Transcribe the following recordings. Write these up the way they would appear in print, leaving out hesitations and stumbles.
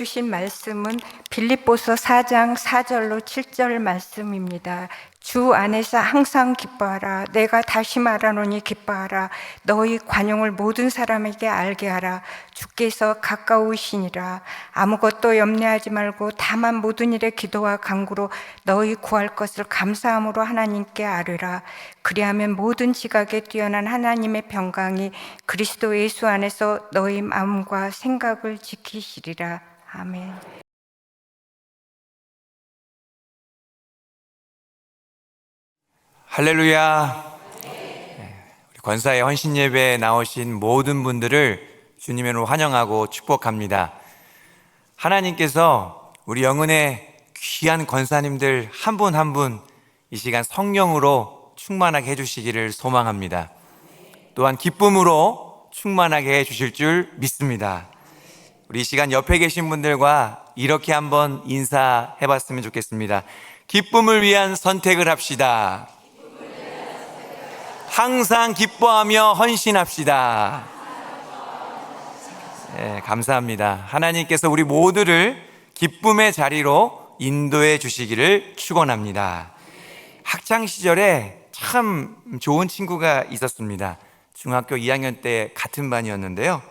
읽어주신 말씀은 빌립보서 4장 4절로 7절 말씀입니다. 주 안에서 항상 기뻐하라. 내가 다시 말하노니 기뻐하라. 너희 관용을 모든 사람에게 알게 하라. 주께서 가까우시니라. 아무것도 염려하지 말고 다만 모든 일에 기도와 간구로 너희 구할 것을 감사함으로 하나님께 아뢰라. 그리하면 모든 지각에 뛰어난 하나님의 평강이 그리스도 예수 안에서 너희 마음과 생각을 지키시리라. 아멘. 할렐루야. 우리 권사의 헌신 예배에 나오신 모든 분들을 주님의 이름으로 환영하고 축복합니다. 하나님께서 우리 영은의 귀한 권사님들 한 분 한 분 이 시간 성령으로 충만하게 해주시기를 소망합니다. 또한 기쁨으로 충만하게 해주실 줄 믿습니다. 우리 이 시간 옆에 계신 분들과 이렇게 한번 인사해봤으면 좋겠습니다. 기쁨을 위한 선택을 합시다. 항상 기뻐하며 헌신합시다. 네, 감사합니다. 하나님께서 우리 모두를 기쁨의 자리로 인도해 주시기를 축원합니다. 학창 시절에 참 좋은 친구가 있었습니다. 중학교 2학년 때 같은 반이었는데요.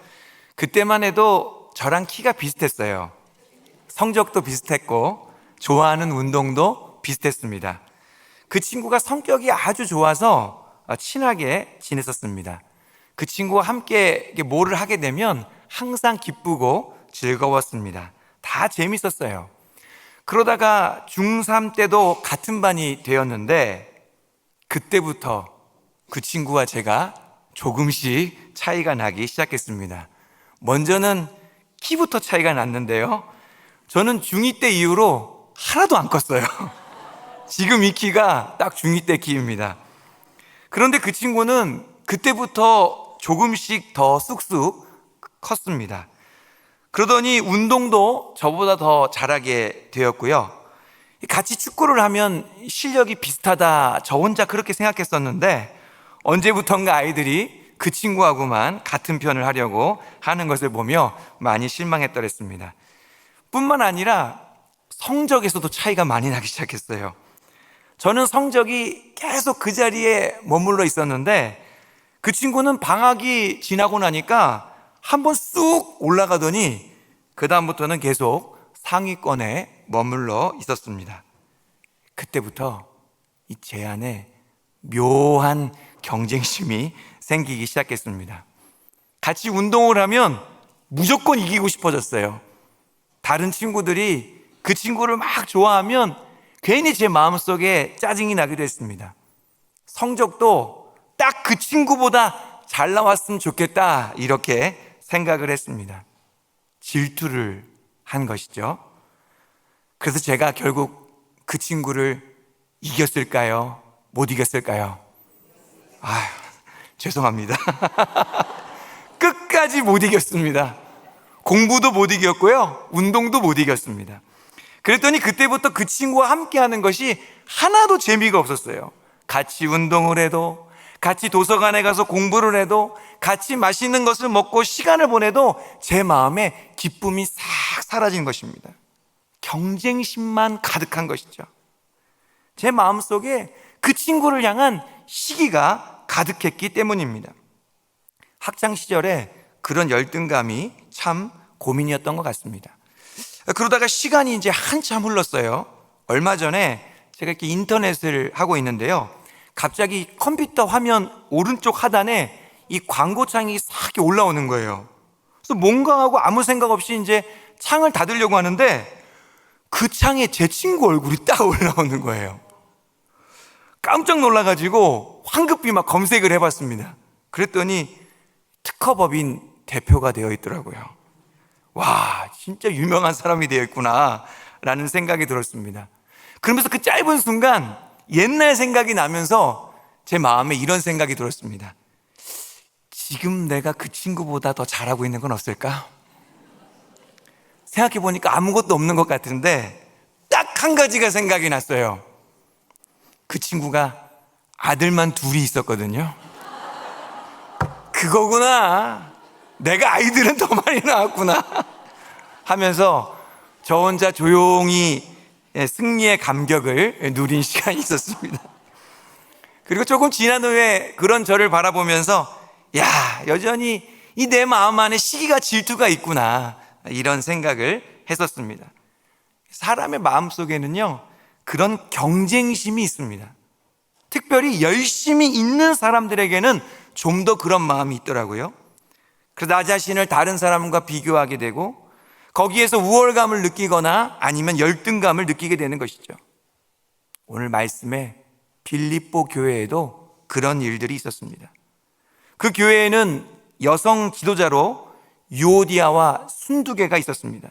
그때만 해도 저랑 키가 비슷했어요. 성적도 비슷했고 좋아하는 운동도 비슷했습니다. 그 친구가 성격이 아주 좋아서 친하게 지냈었습니다. 그 친구와 함께 뭐를 하게 되면 항상 기쁘고 즐거웠습니다. 다 재밌었어요. 그러다가 중3 때도 같은 반이 되었는데 그때부터 그 친구와 제가 조금씩 차이가 나기 시작했습니다. 먼저는 키부터 차이가 났는데요. 저는 중2 때 이후로 하나도 안 컸어요. 지금 이 키가 딱 중2 때 키입니다. 그런데 그 친구는 그때부터 조금씩 더 쑥쑥 컸습니다. 그러더니 운동도 저보다 더 잘하게 되었고요. 같이 축구를 하면 실력이 비슷하다, 저 혼자 그렇게 생각했었는데 언제부턴가 아이들이 그 친구하고만 같은 편을 하려고 하는 것을 보며 많이 실망했더랬습니다. 뿐만 아니라 성적에서도 차이가 많이 나기 시작했어요. 저는 성적이 계속 그 자리에 머물러 있었는데 그 친구는 방학이 지나고 나니까 한번 쑥 올라가더니 그 다음부터는 계속 상위권에 머물러 있었습니다. 그때부터 제 안에 묘한 경쟁심이 생기기 시작했습니다. 같이 운동을 하면 무조건 이기고 싶어졌어요. 다른 친구들이 그 친구를 막 좋아하면 괜히 제 마음속에 짜증이 나기도 했습니다. 성적도 딱 그 친구보다 잘 나왔으면 좋겠다 이렇게 생각을 했습니다. 질투를 한 것이죠. 그래서 제가 결국 그 친구를 이겼을까요? 못 이겼을까요? 죄송합니다. 끝까지 못 이겼습니다. 공부도 못 이겼고요. 운동도 못 이겼습니다. 그랬더니 그때부터 그 친구와 함께 하는 것이 하나도 재미가 없었어요. 같이 운동을 해도, 같이 도서관에 가서 공부를 해도, 같이 맛있는 것을 먹고 시간을 보내도 제 마음에 기쁨이 싹 사라진 것입니다. 경쟁심만 가득한 것이죠. 제 마음속에 그 친구를 향한 시기가 가득했기 때문입니다. 학창 시절에 그런 열등감이 참 고민이었던 것 같습니다. 그러다가 시간이 이제 한참 흘렀어요. 얼마 전에 제가 이렇게 인터넷을 하고 있는데요. 갑자기 컴퓨터 화면 오른쪽 하단에 이 광고창이 싹 올라오는 거예요. 그래서 뭔가 하고 아무 생각 없이 이제 창을 닫으려고 하는데 그 창에 제 친구 얼굴이 딱 올라오는 거예요. 깜짝 놀라가지고 황급히 막 검색을 해봤습니다. 그랬더니 특허법인 대표가 되어 있더라고요. 와, 진짜 유명한 사람이 되어 있구나 라는 생각이 들었습니다. 그러면서 그 짧은 순간 옛날 생각이 나면서 제 마음에 이런 생각이 들었습니다. 지금 내가 그 친구보다 더 잘하고 있는 건 없을까? 생각해보니까 아무것도 없는 것 같은데 딱 한 가지가 생각이 났어요. 그 친구가 아들만 둘이 있었거든요. 그거구나. 내가 아이들은 더 많이 낳았구나 하면서 저 혼자 조용히 승리의 감격을 누린 시간이 있었습니다. 그리고 조금 지난 후에 그런 저를 바라보면서 야, 여전히 이 내 마음 안에 시기가 질투가 있구나, 이런 생각을 했었습니다. 사람의 마음 속에는요, 그런 경쟁심이 있습니다. 특별히 열심히 있는 사람들에게는 좀 더 그런 마음이 있더라고요. 그래서 나 자신을 다른 사람과 비교하게 되고 거기에서 우월감을 느끼거나 아니면 열등감을 느끼게 되는 것이죠. 오늘 말씀에 빌립보 교회에도 그런 일들이 있었습니다. 그 교회에는 여성 지도자로 유오디아와 순두개가 있었습니다.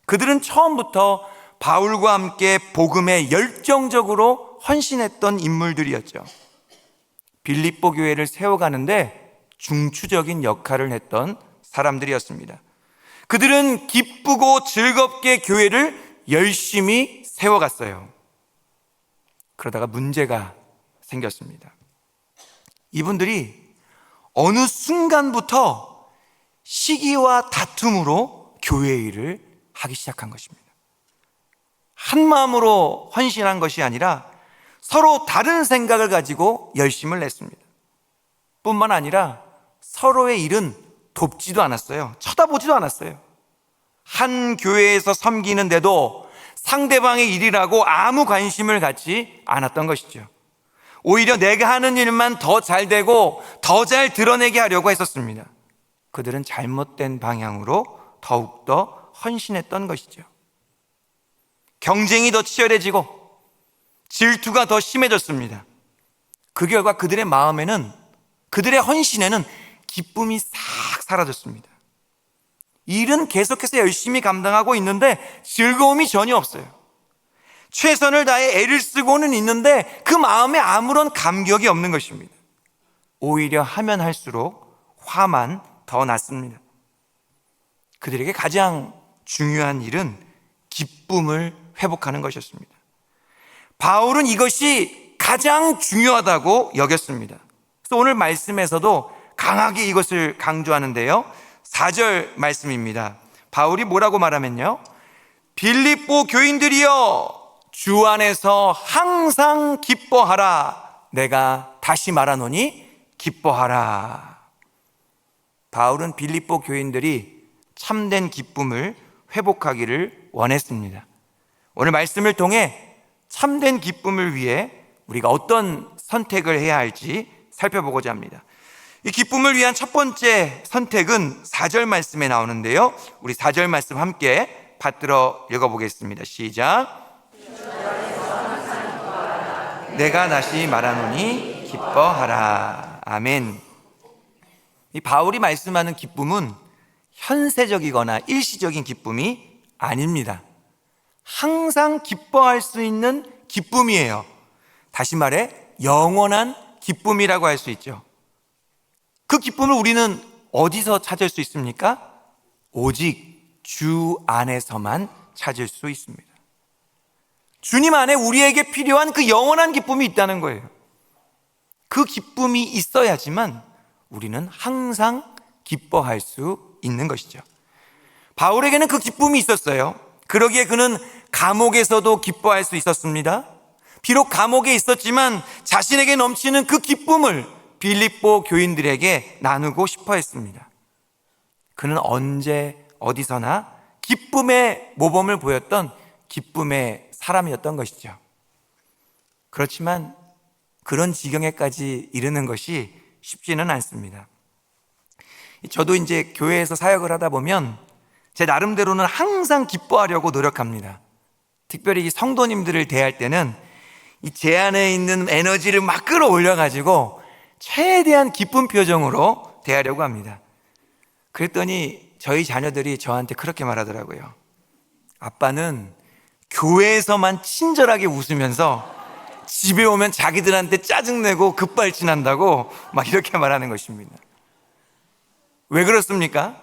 그들은 처음부터 바울과 함께 복음에 열정적으로 헌신했던 인물들이었죠. 빌립보 교회를 세워가는데 중추적인 역할을 했던 사람들이었습니다. 그들은 기쁘고 즐겁게 교회를 열심히 세워갔어요. 그러다가 문제가 생겼습니다. 이분들이 어느 순간부터 시기와 다툼으로 교회 일을 하기 시작한 것입니다. 한 마음으로 헌신한 것이 아니라 서로 다른 생각을 가지고 열심을 냈습니다. 뿐만 아니라 서로의 일은 돕지도 않았어요. 쳐다보지도 않았어요. 한 교회에서 섬기는데도 상대방의 일이라고 아무 관심을 갖지 않았던 것이죠. 오히려 내가 하는 일만 더 잘 되고 더 잘 드러내게 하려고 했었습니다. 그들은 잘못된 방향으로 더욱더 헌신했던 것이죠. 경쟁이 더 치열해지고 질투가 더 심해졌습니다. 그 결과 그들의 마음에는, 그들의 헌신에는 기쁨이 싹 사라졌습니다. 일은 계속해서 열심히 감당하고 있는데 즐거움이 전혀 없어요. 최선을 다해 애를 쓰고는 있는데 그 마음에 아무런 감격이 없는 것입니다. 오히려 하면 할수록 화만 더 났습니다. 그들에게 가장 중요한 일은 기쁨을 회복하는 것이었습니다. 바울은 이것이 가장 중요하다고 여겼습니다. 그래서 오늘 말씀에서도 강하게 이것을 강조하는데요. 4절 말씀입니다. 바울이 뭐라고 말하면요, 빌립보 교인들이여 주 안에서 항상 기뻐하라. 내가 다시 말하노니 기뻐하라. 바울은 빌립보 교인들이 참된 기쁨을 회복하기를 원했습니다. 오늘 말씀을 통해 참된 기쁨을 위해 우리가 어떤 선택을 해야 할지 살펴보고자 합니다. 이 기쁨을 위한 첫 번째 선택은 4절 말씀에 나오는데요, 우리 4절 말씀 함께 받들어 읽어보겠습니다. 시작. 내가 다시 말하노니 기뻐하라. 아멘. 이 바울이 말씀하는 기쁨은 현세적이거나 일시적인 기쁨이 아닙니다. 항상 기뻐할 수 있는 기쁨이에요. 다시 말해 영원한 기쁨이라고 할 수 있죠. 그 기쁨을 우리는 어디서 찾을 수 있습니까? 오직 주 안에서만 찾을 수 있습니다. 주님 안에 우리에게 필요한 그 영원한 기쁨이 있다는 거예요. 그 기쁨이 있어야지만 우리는 항상 기뻐할 수 있는 것이죠. 바울에게는 그 기쁨이 있었어요. 그러기에 그는 감옥에서도 기뻐할 수 있었습니다. 비록 감옥에 있었지만 자신에게 넘치는 그 기쁨을 빌립보 교인들에게 나누고 싶어 했습니다. 그는 언제 어디서나 기쁨의 모범을 보였던 기쁨의 사람이었던 것이죠. 그렇지만 그런 지경에까지 이르는 것이 쉽지는 않습니다. 저도 이제 교회에서 사역을 하다 보면 제 나름대로는 항상 기뻐하려고 노력합니다. 특별히 성도님들을 대할 때는 제 안에 있는 에너지를 막 끌어올려가지고 최대한 기쁜 표정으로 대하려고 합니다. 그랬더니 저희 자녀들이 저한테 그렇게 말하더라고요. 아빠는 교회에서만 친절하게 웃으면서 집에 오면 자기들한테 짜증내고 급발진한다고 막 이렇게 말하는 것입니다. 왜 그렇습니까?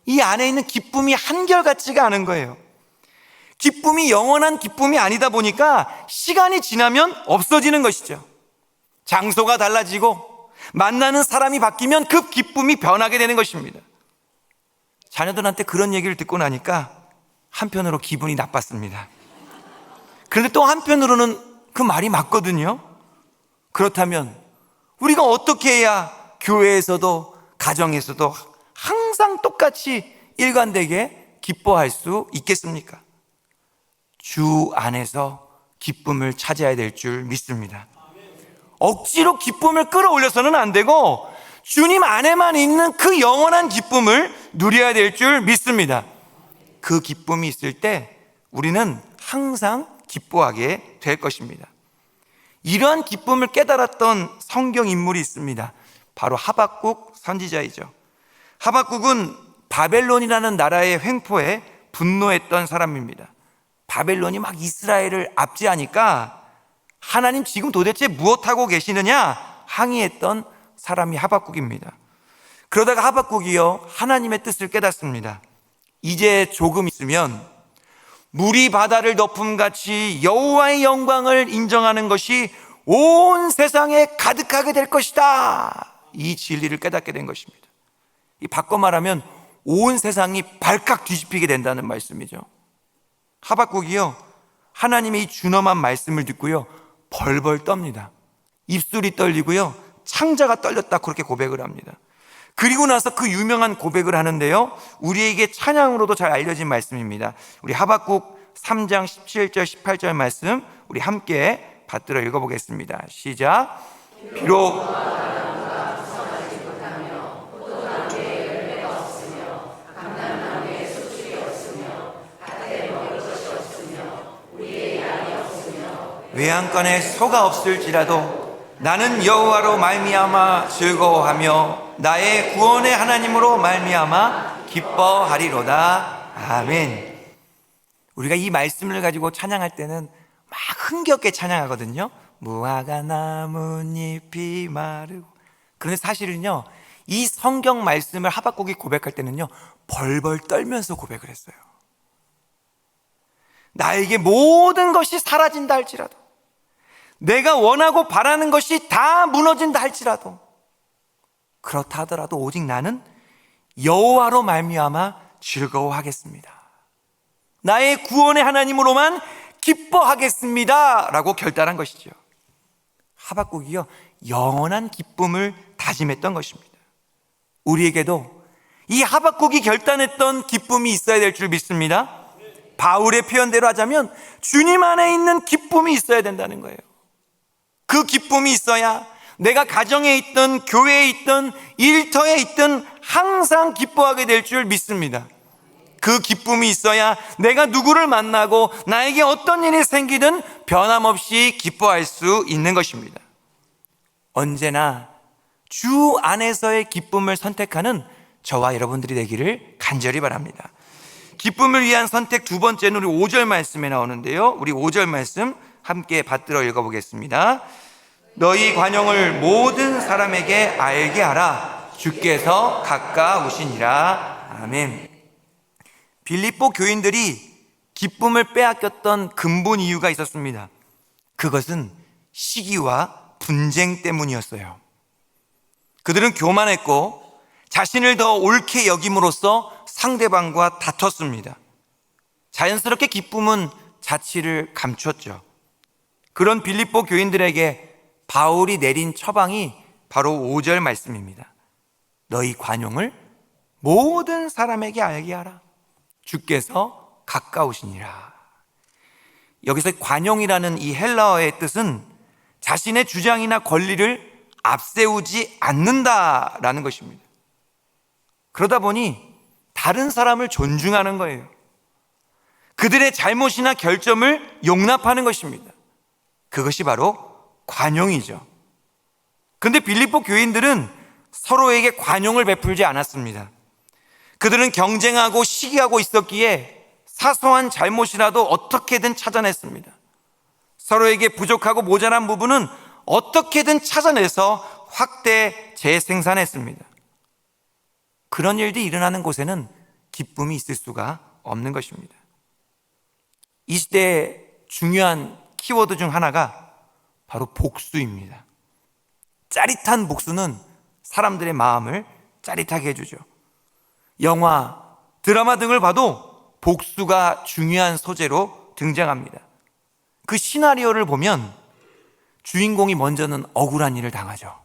이 안에 있는 기쁨이 한결같지가 않은 거예요. 기쁨이 영원한 기쁨이 아니다 보니까 시간이 지나면 없어지는 것이죠. 장소가 달라지고 만나는 사람이 바뀌면 그 기쁨이 변하게 되는 것입니다. 자녀들한테 그런 얘기를 듣고 나니까 한편으로 기분이 나빴습니다. 그런데 또 한편으로는 그 말이 맞거든요. 그렇다면 우리가 어떻게 해야 교회에서도 가정에서도 항상 똑같이 일관되게 기뻐할 수 있겠습니까? 주 안에서 기쁨을 찾아야 될 줄 믿습니다. 억지로 기쁨을 끌어올려서는 안 되고 주님 안에만 있는 그 영원한 기쁨을 누려야 될 줄 믿습니다. 그 기쁨이 있을 때 우리는 항상 기뻐하게 될 것입니다. 이러한 기쁨을 깨달았던 성경 인물이 있습니다. 바로 하박국 선지자이죠. 하박국은 바벨론이라는 나라의 횡포에 분노했던 사람입니다. 바벨론이 막 이스라엘을 압제하니까 하나님 지금 도대체 무엇하고 계시느냐 항의했던 사람이 하박국입니다. 그러다가 하박국이요 하나님의 뜻을 깨닫습니다. 이제 조금 있으면 물이 바다를 덮음같이 여호와의 영광을 인정하는 것이 온 세상에 가득하게 될 것이다. 이 진리를 깨닫게 된 것입니다. 바꿔 말하면 온 세상이 발칵 뒤집히게 된다는 말씀이죠. 하박국이요 하나님의 이 준엄한 말씀을 듣고요 벌벌 떱니다. 입술이 떨리고요 창자가 떨렸다 그렇게 고백을 합니다. 그리고 나서 그 유명한 고백을 하는데요 우리에게 찬양으로도 잘 알려진 말씀입니다. 우리 하박국 3장 17절 18절 말씀 우리 함께 받들어 읽어보겠습니다. 시작. 비록 외양간에 소가 없을지라도 나는 여호와로 말미암아 즐거워하며 나의 구원의 하나님으로 말미암아 기뻐하리로다. 아멘. 우리가 이 말씀을 가지고 찬양할 때는 막 흥겹게 찬양하거든요. 무화과 나뭇잎이 마르고. 그런데 사실은요 이 성경 말씀을 하박국이 고백할 때는요 벌벌 떨면서 고백을 했어요. 나에게 모든 것이 사라진다 할지라도 내가 원하고 바라는 것이 다 무너진다 할지라도 그렇다 하더라도 오직 나는 여호와로 말미암아 즐거워하겠습니다. 나의 구원의 하나님으로만 기뻐하겠습니다 라고 결단한 것이죠. 하박국이요 영원한 기쁨을 다짐했던 것입니다. 우리에게도 이 하박국이 결단했던 기쁨이 있어야 될 줄 믿습니다. 바울의 표현대로 하자면 주님 안에 있는 기쁨이 있어야 된다는 거예요. 그 기쁨이 있어야 내가 가정에 있든 교회에 있든 일터에 있든 항상 기뻐하게 될 줄 믿습니다. 그 기쁨이 있어야 내가 누구를 만나고 나에게 어떤 일이 생기든 변함없이 기뻐할 수 있는 것입니다. 언제나 주 안에서의 기쁨을 선택하는 저와 여러분들이 되기를 간절히 바랍니다. 기쁨을 위한 선택 두 번째는 우리 5절 말씀에 나오는데요 우리 5절 말씀 함께 받들어 읽어보겠습니다. 너희 관용을 모든 사람에게 알게 하라. 주께서 가까우시니라. 아멘. 빌립보 교인들이 기쁨을 빼앗겼던 근본 이유가 있었습니다. 그것은 시기와 분쟁 때문이었어요. 그들은 교만했고 자신을 더 옳게 여김으로써 상대방과 다퉜습니다. 자연스럽게 기쁨은 자취를 감췄죠. 그런 빌립보 교인들에게 바울이 내린 처방이 바로 5절 말씀입니다. 너희 관용을 모든 사람에게 알게 하라. 주께서 가까우시니라. 여기서 관용이라는 이 헬라어의 뜻은 자신의 주장이나 권리를 앞세우지 않는다라는 것입니다. 그러다 보니 다른 사람을 존중하는 거예요. 그들의 잘못이나 결점을 용납하는 것입니다. 그것이 바로 관용이죠. 그런데 빌립보 교인들은 서로에게 관용을 베풀지 않았습니다. 그들은 경쟁하고 시기하고 있었기에 사소한 잘못이라도 어떻게든 찾아냈습니다. 서로에게 부족하고 모자란 부분은 어떻게든 찾아내서 확대 재생산했습니다. 그런 일들이 일어나는 곳에는 기쁨이 있을 수가 없는 것입니다. 이 시대의 중요한 키워드 중 하나가 바로 복수입니다. 짜릿한 복수는 사람들의 마음을 짜릿하게 해주죠. 영화, 드라마 등을 봐도 복수가 중요한 소재로 등장합니다. 그 시나리오를 보면 주인공이 먼저는 억울한 일을 당하죠.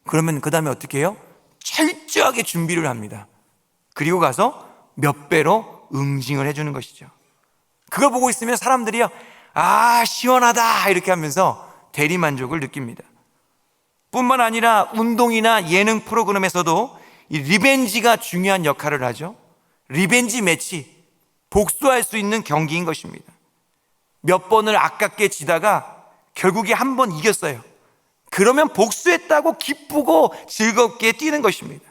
그러면 그 다음에 어떻게 해요? 철저하게 준비를 합니다. 그리고 가서 몇 배로 응징을 해주는 것이죠. 그걸 보고 있으면 사람들이요, 아, 시원하다 이렇게 하면서 대리만족을 느낍니다. 뿐만 아니라 운동이나 예능 프로그램에서도 이 리벤지가 중요한 역할을 하죠. 리벤지 매치, 복수할 수 있는 경기인 것입니다. 몇 번을 아깝게 지다가 결국에 한 번 이겼어요. 그러면 복수했다고 기쁘고 즐겁게 뛰는 것입니다.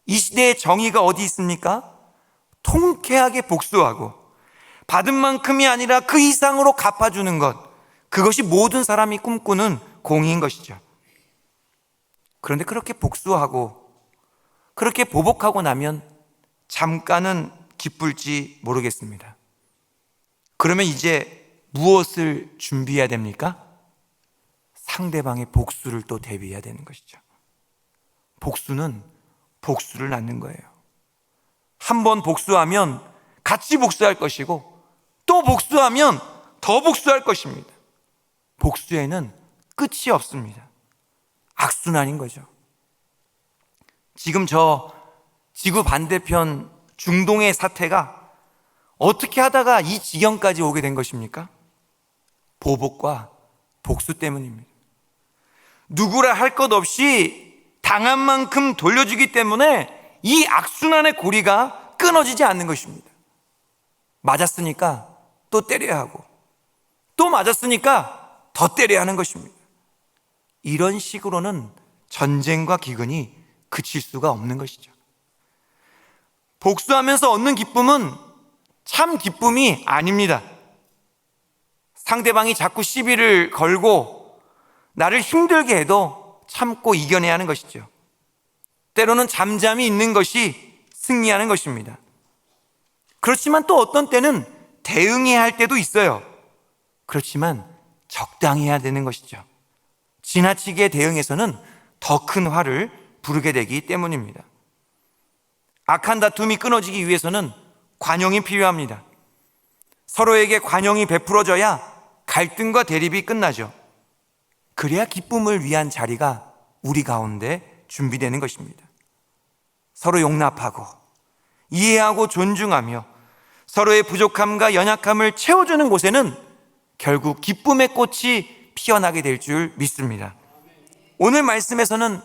이 시대의 정의가 어디 있습니까? 통쾌하게 복수하고 받은 만큼이 아니라 그 이상으로 갚아주는 것, 그것이 모든 사람이 꿈꾸는 공의인 것이죠. 그런데 그렇게 복수하고 그렇게 보복하고 나면 잠깐은 기쁠지 모르겠습니다. 그러면 이제 무엇을 준비해야 됩니까? 상대방의 복수를 또 대비해야 되는 것이죠. 복수는 복수를 낳는 거예요. 한 번 복수하면 같이 복수할 것이고 또 복수하면 더 복수할 것입니다. 복수에는 끝이 없습니다. 악순환인 거죠. 지금 저 지구 반대편 중동의 사태가 어떻게 하다가 이 지경까지 오게 된 것입니까? 보복과 복수 때문입니다. 누구라 할 것 없이 당한 만큼 돌려주기 때문에 이 악순환의 고리가 끊어지지 않는 것입니다. 맞았으니까 또 때려야 하고 또 맞았으니까 더 때려야 하는 것입니다. 이런 식으로는 전쟁과 기근이 그칠 수가 없는 것이죠. 복수하면서 얻는 기쁨은 참 기쁨이 아닙니다. 상대방이 자꾸 시비를 걸고 나를 힘들게 해도 참고 이겨내야 하는 것이죠. 때로는 잠잠히 있는 것이 승리하는 것입니다. 그렇지만 또 어떤 때는 대응해야 할 때도 있어요. 그렇지만 적당히 해야 되는 것이죠. 지나치게 대응해서는 더 큰 화를 부르게 되기 때문입니다. 악한 다툼이 끊어지기 위해서는 관용이 필요합니다. 서로에게 관용이 베풀어져야 갈등과 대립이 끝나죠. 그래야 기쁨을 위한 자리가 우리 가운데 준비되는 것입니다. 서로 용납하고 이해하고 존중하며 서로의 부족함과 연약함을 채워주는 곳에는 결국 기쁨의 꽃이 피어나게 될 줄 믿습니다. 오늘 말씀에서는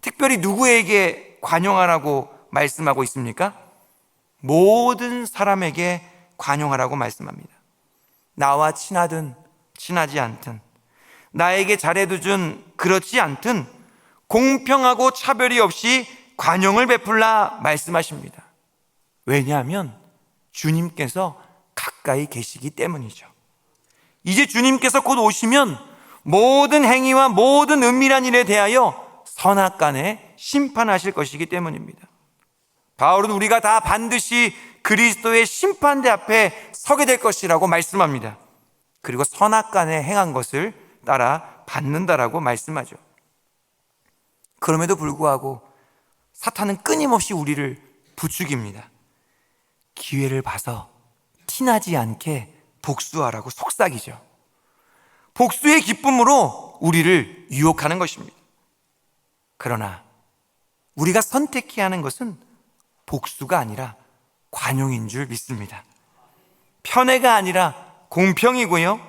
특별히 누구에게 관용하라고 말씀하고 있습니까? 모든 사람에게 관용하라고 말씀합니다. 나와 친하든 친하지 않든 나에게 잘해두든 그렇지 않든 공평하고 차별이 없이 관용을 베풀라 말씀하십니다. 왜냐하면 주님께서 가까이 계시기 때문이죠. 이제 주님께서 곧 오시면 모든 행위와 모든 은밀한 일에 대하여 선악간에 심판하실 것이기 때문입니다. 바울은 우리가 다 반드시 그리스도의 심판대 앞에 서게 될 것이라고 말씀합니다. 그리고 선악간에 행한 것을 따라 받는다라고 말씀하죠. 그럼에도 불구하고 사탄은 끊임없이 우리를 부추깁니다. 기회를 봐서 티나지 않게 복수하라고 속삭이죠. 복수의 기쁨으로 우리를 유혹하는 것입니다. 그러나 우리가 선택해야 하는 것은 복수가 아니라 관용인 줄 믿습니다. 편애가 아니라 공평이고요,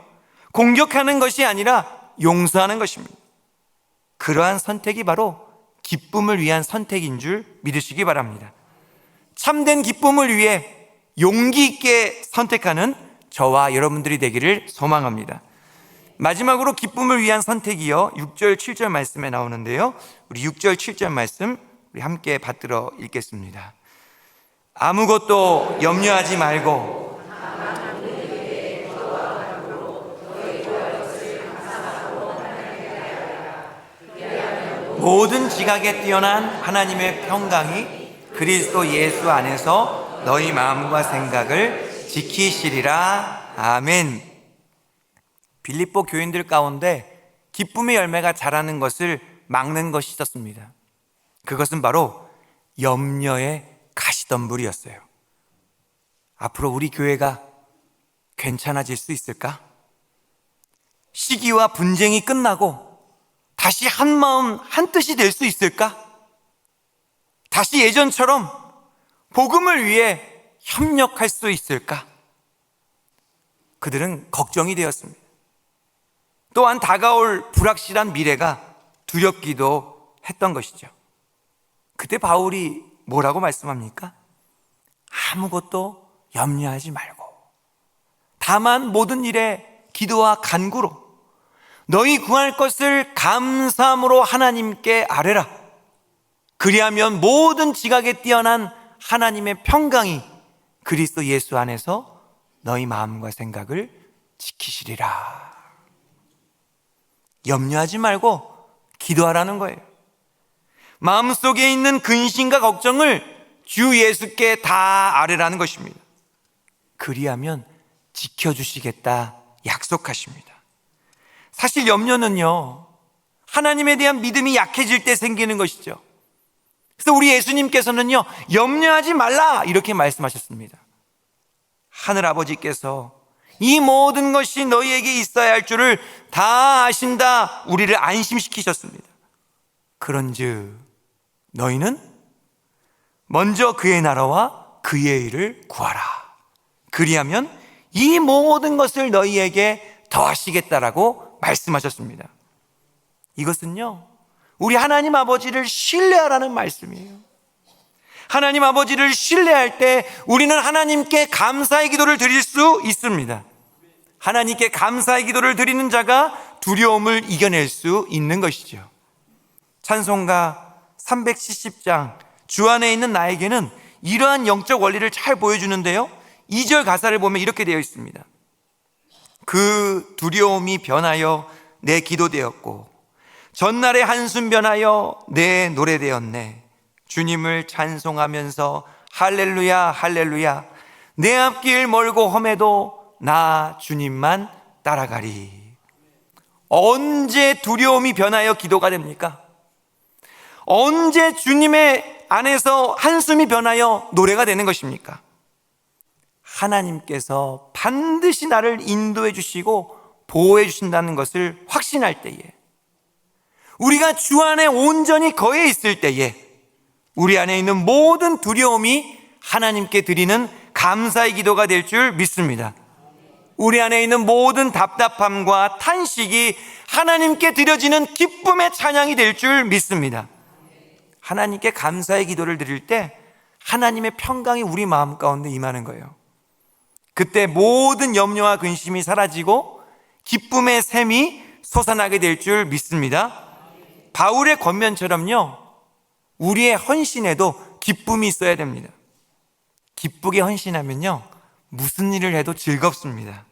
공격하는 것이 아니라 용서하는 것입니다. 그러한 선택이 바로 기쁨을 위한 선택인 줄 믿으시기 바랍니다. 참된 기쁨을 위해 용기 있게 선택하는 저와 여러분들이 되기를 소망합니다. 마지막으로 기쁨을 위한 선택이요, 6절 7절 말씀에 나오는데요, 우리 6절 7절 말씀 우리 함께 받들어 읽겠습니다. 아무것도 염려하지 말고 모든 지각에 뛰어난 하나님의 평강이 그리스도 예수 안에서 너희 마음과 생각을 지키시리라. 아멘. 빌립보 교인들 가운데 기쁨의 열매가 자라는 것을 막는 것이 있었습니다. 그것은 바로 염려의 가시덤불이었어요. 앞으로 우리 교회가 괜찮아질 수 있을까? 시기와 분쟁이 끝나고 다시 한 마음 한 뜻이 될 수 있을까? 다시 예전처럼 복음을 위해 협력할 수 있을까? 그들은 걱정이 되었습니다. 또한 다가올 불확실한 미래가 두렵기도 했던 것이죠. 그때 바울이 뭐라고 말씀합니까? 아무것도 염려하지 말고 다만 모든 일에 기도와 간구로 너희 구할 것을 감사함으로 하나님께 아뢰라. 그리하면 모든 지각에 뛰어난 하나님의 평강이 그리스도 예수 안에서 너희 마음과 생각을 지키시리라. 염려하지 말고 기도하라는 거예요. 마음속에 있는 근심과 걱정을 주 예수께 다 아뢰라는 것입니다. 그리하면 지켜주시겠다 약속하십니다. 사실 염려는요, 하나님에 대한 믿음이 약해질 때 생기는 것이죠. 그래서 우리 예수님께서는요, 염려하지 말라 이렇게 말씀하셨습니다. 하늘아버지께서 이 모든 것이 너희에게 있어야 할 줄을 다 아신다 우리를 안심시키셨습니다. 그런즉 너희는 먼저 그의 나라와 그의 일을 구하라. 그리하면 이 모든 것을 너희에게 더하시겠다라고 말씀하셨습니다. 이것은요, 우리 하나님 아버지를 신뢰하라는 말씀이에요. 하나님 아버지를 신뢰할 때 우리는 하나님께 감사의 기도를 드릴 수 있습니다. 하나님께 감사의 기도를 드리는 자가 두려움을 이겨낼 수 있는 것이죠. 찬송가 370장 주 안에 있는 나에게는 이러한 영적 원리를 잘 보여주는데요, 2절 가사를 보면 이렇게 되어 있습니다. 그 두려움이 변하여 내 기도 되었고 전날의 한숨 변하여 내 노래 되었네. 주님을 찬송하면서 할렐루야 할렐루야 내 앞길 멀고 험해도 나 주님만 따라가리. 언제 두려움이 변하여 기도가 됩니까? 언제 주님의 안에서 한숨이 변하여 노래가 되는 것입니까? 하나님께서 반드시 나를 인도해 주시고 보호해 주신다는 것을 확신할 때에, 우리가 주 안에 온전히 거해 있을 때에 우리 안에 있는 모든 두려움이 하나님께 드리는 감사의 기도가 될 줄 믿습니다. 우리 안에 있는 모든 답답함과 탄식이 하나님께 드려지는 기쁨의 찬양이 될 줄 믿습니다. 하나님께 감사의 기도를 드릴 때 하나님의 평강이 우리 마음 가운데 임하는 거예요. 그때 모든 염려와 근심이 사라지고 기쁨의 샘이 솟아나게 될 줄 믿습니다. 바울의 권면처럼요, 우리의 헌신에도 기쁨이 있어야 됩니다. 기쁘게 헌신하면요, 무슨 일을 해도 즐겁습니다.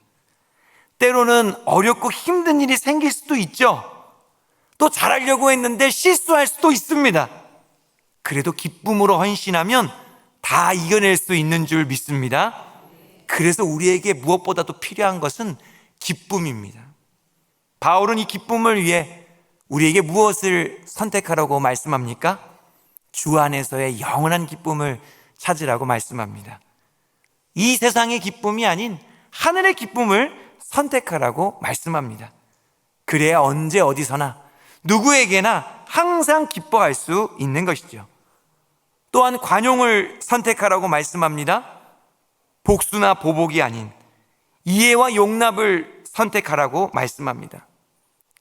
때로는 어렵고 힘든 일이 생길 수도 있죠. 또 잘하려고 했는데 실수할 수도 있습니다. 그래도 기쁨으로 헌신하면 다 이겨낼 수 있는 줄 믿습니다. 그래서 우리에게 무엇보다도 필요한 것은 기쁨입니다. 바울은 이 기쁨을 위해 우리에게 무엇을 선택하라고 말씀합니까? 주 안에서의 영원한 기쁨을 찾으라고 말씀합니다. 이 세상의 기쁨이 아닌 하늘의 기쁨을 선택하라고 말씀합니다. 그래야 언제 어디서나 누구에게나 항상 기뻐할 수 있는 것이죠. 또한 관용을 선택하라고 말씀합니다. 복수나 보복이 아닌 이해와 용납을 선택하라고 말씀합니다.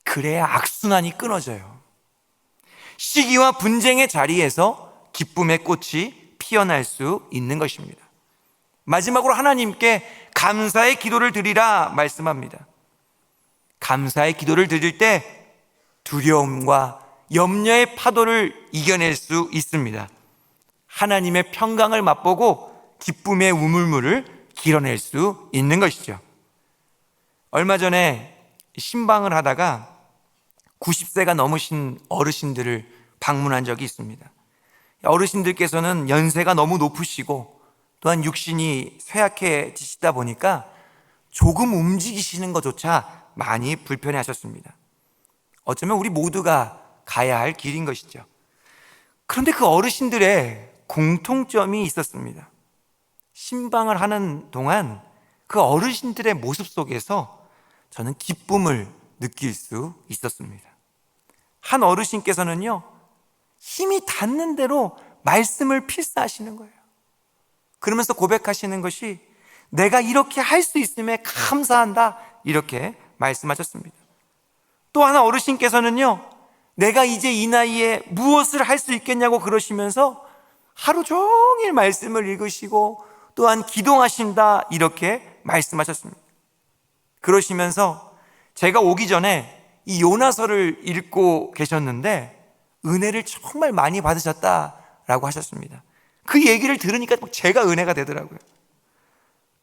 그래야 악순환이 끊어져요. 시기와 분쟁의 자리에서 기쁨의 꽃이 피어날 수 있는 것입니다. 마지막으로 하나님께 감사의 기도를 드리라 말씀합니다. 감사의 기도를 드릴 때 두려움과 염려의 파도를 이겨낼 수 있습니다. 하나님의 평강을 맛보고 기쁨의 우물물을 길어낼 수 있는 것이죠. 얼마 전에 신방을 하다가 90세가 넘으신 어르신들을 방문한 적이 있습니다. 어르신들께서는 연세가 너무 높으시고 또한 육신이 쇠약해지시다 보니까 조금 움직이시는 것조차 많이 불편해 하셨습니다. 어쩌면 우리 모두가 가야 할 길인 것이죠. 그런데 그 어르신들의 공통점이 있었습니다. 신방을 하는 동안 그 어르신들의 모습 속에서 저는 기쁨을 느낄 수 있었습니다. 한 어르신께서는요, 힘이 닿는 대로 말씀을 필사하시는 거예요. 그러면서 고백하시는 것이 내가 이렇게 할 수 있음에 감사한다, 이렇게 말씀하셨습니다. 또 하나 어르신께서는요, 내가 이제 이 나이에 무엇을 할 수 있겠냐고 그러시면서 하루 종일 말씀을 읽으시고 또한 기도하신다, 이렇게 말씀하셨습니다. 그러시면서 제가 오기 전에 이 요나서를 읽고 계셨는데 은혜를 정말 많이 받으셨다라고 하셨습니다. 그 얘기를 들으니까 제가 은혜가 되더라고요.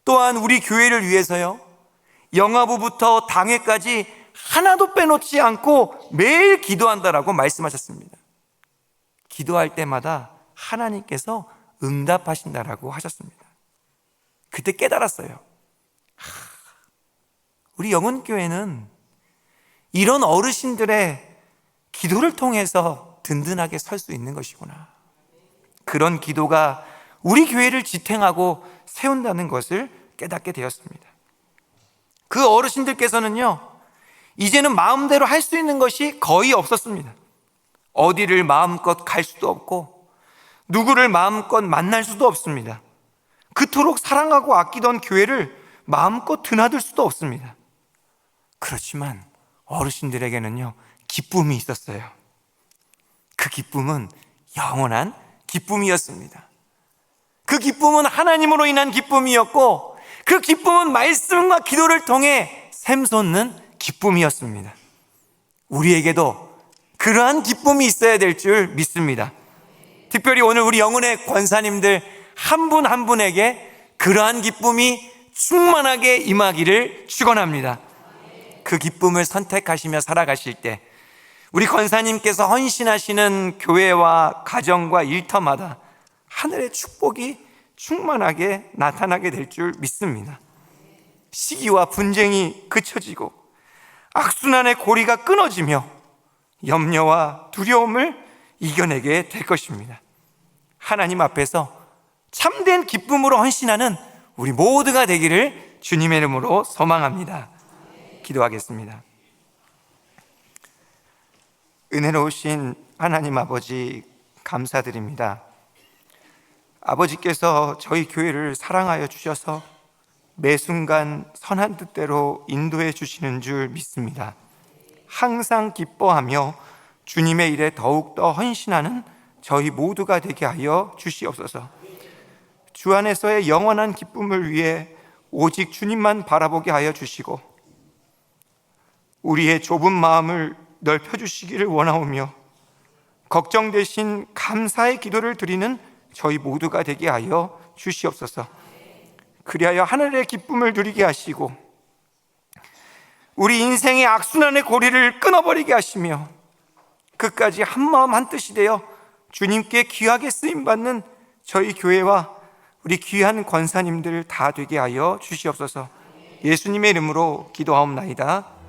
또한 우리 교회를 위해서요, 영아부부터 당회까지 하나도 빼놓지 않고 매일 기도한다라고 말씀하셨습니다. 기도할 때마다 하나님께서 응답하신다라고 하셨습니다. 그때 깨달았어요. 우리 영혼교회는 이런 어르신들의 기도를 통해서 든든하게 설 수 있는 것이구나. 그런 기도가 우리 교회를 지탱하고 세운다는 것을 깨닫게 되었습니다. 그 어르신들께서는요, 이제는 마음대로 할 수 있는 것이 거의 없었습니다. 어디를 마음껏 갈 수도 없고 누구를 마음껏 만날 수도 없습니다. 그토록 사랑하고 아끼던 교회를 마음껏 드나들 수도 없습니다. 그렇지만 어르신들에게는요, 기쁨이 있었어요. 그 기쁨은 영원한 기쁨이었습니다. 그 기쁨은 하나님으로 인한 기쁨이었고 그 기쁨은 말씀과 기도를 통해 샘솟는 기쁨이었습니다. 우리에게도 그러한 기쁨이 있어야 될 줄 믿습니다. 특별히 오늘 우리 영혼의 권사님들 한 분 한 분에게 그러한 기쁨이 충만하게 임하기를 축원합니다. 그 기쁨을 선택하시며 살아가실 때 우리 권사님께서 헌신하시는 교회와 가정과 일터마다 하늘의 축복이 충만하게 나타나게 될 줄 믿습니다. 시기와 분쟁이 그쳐지고 악순환의 고리가 끊어지며 염려와 두려움을 이겨내게 될 것입니다. 하나님 앞에서 참된 기쁨으로 헌신하는 우리 모두가 되기를 주님의 이름으로 소망합니다. 기도하겠습니다. 은혜로우신 하나님 아버지, 감사드립니다. 아버지께서 저희 교회를 사랑하여 주셔서 매 순간 선한 뜻대로 인도해 주시는 줄 믿습니다. 항상 기뻐하며 주님의 일에 더욱더 헌신하는 저희 모두가 되게 하여 주시옵소서. 주 안에서의 영원한 기쁨을 위해 오직 주님만 바라보게 하여 주시고 우리의 좁은 마음을 넓혀주시기를 원하오며 걱정되신 감사의 기도를 드리는 저희 모두가 되게 하여 주시옵소서. 그리하여 하늘의 기쁨을 누리게 하시고 우리 인생의 악순환의 고리를 끊어버리게 하시며 끝까지 한마음 한뜻이 되어 주님께 귀하게 쓰임받는 저희 교회와 우리 귀한 권사님들 다 되게 하여 주시옵소서. 예수님의 이름으로 기도하옵나이다.